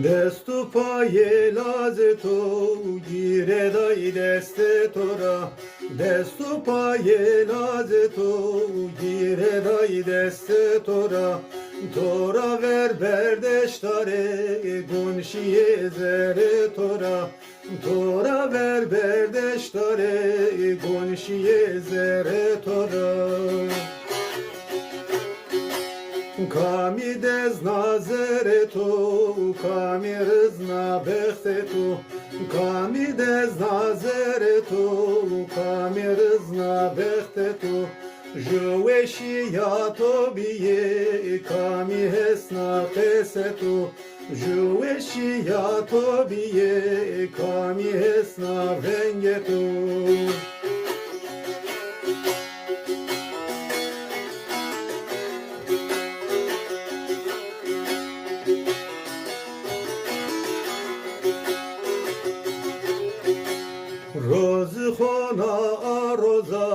Destu paye lazeto gire dai deste tora. Destu paye lazeto gire dai deste tora. Tora ver berdeştare gunşiye zere tora. Tora ver berdeştare gunşiye zere tora. Kami dezna zereto, kami rızna bechteto, kami dezna zereto, kami rızna bechteto, Joeshi yato biye, kami hesna keseto, Joeshi yato biye, kami hesna vengeto. Roz khona aroza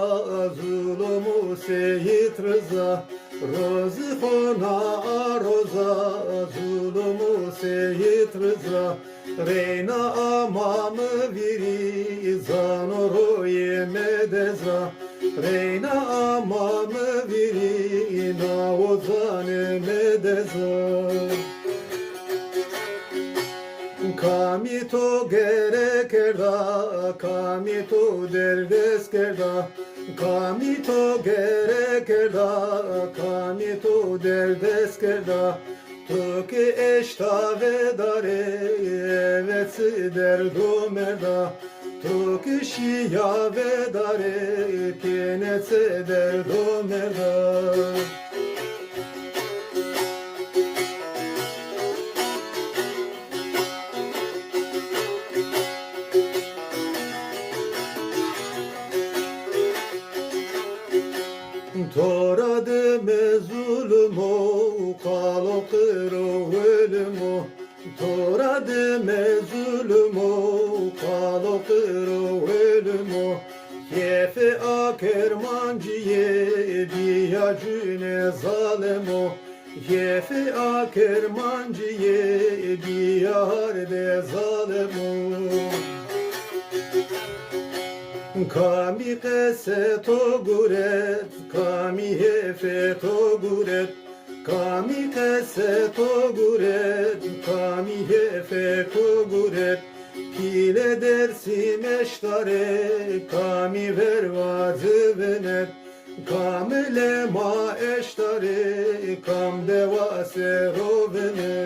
zulmu seyit rıza. Roz khona aroza zulmu seyit rıza. Reyna amamı viri zanoro yemedezra. Reyna amamı viri na ozane medezra. Kami to gerek erda, kami to derdes kerda, kami to gerek erda, kami to derdes kerda. To ki eşta vedare, evet derdo merda. To ki şiya vedare, kenetse derdo merda. Tora de mezulumo, kalo kiro ölümo. Tora de mezulumo, kalo kiro ölümo. Yefe akermanciye, biya cüne zalemo. Yefe akermanciye, biya harbe zalemo. Kami kese to guret, kami hefe to guret, kami kese to guret, kami hefe to guret. Kile dersim eştare, kami vervazı venet, kam lema eştare, kam devase rovene.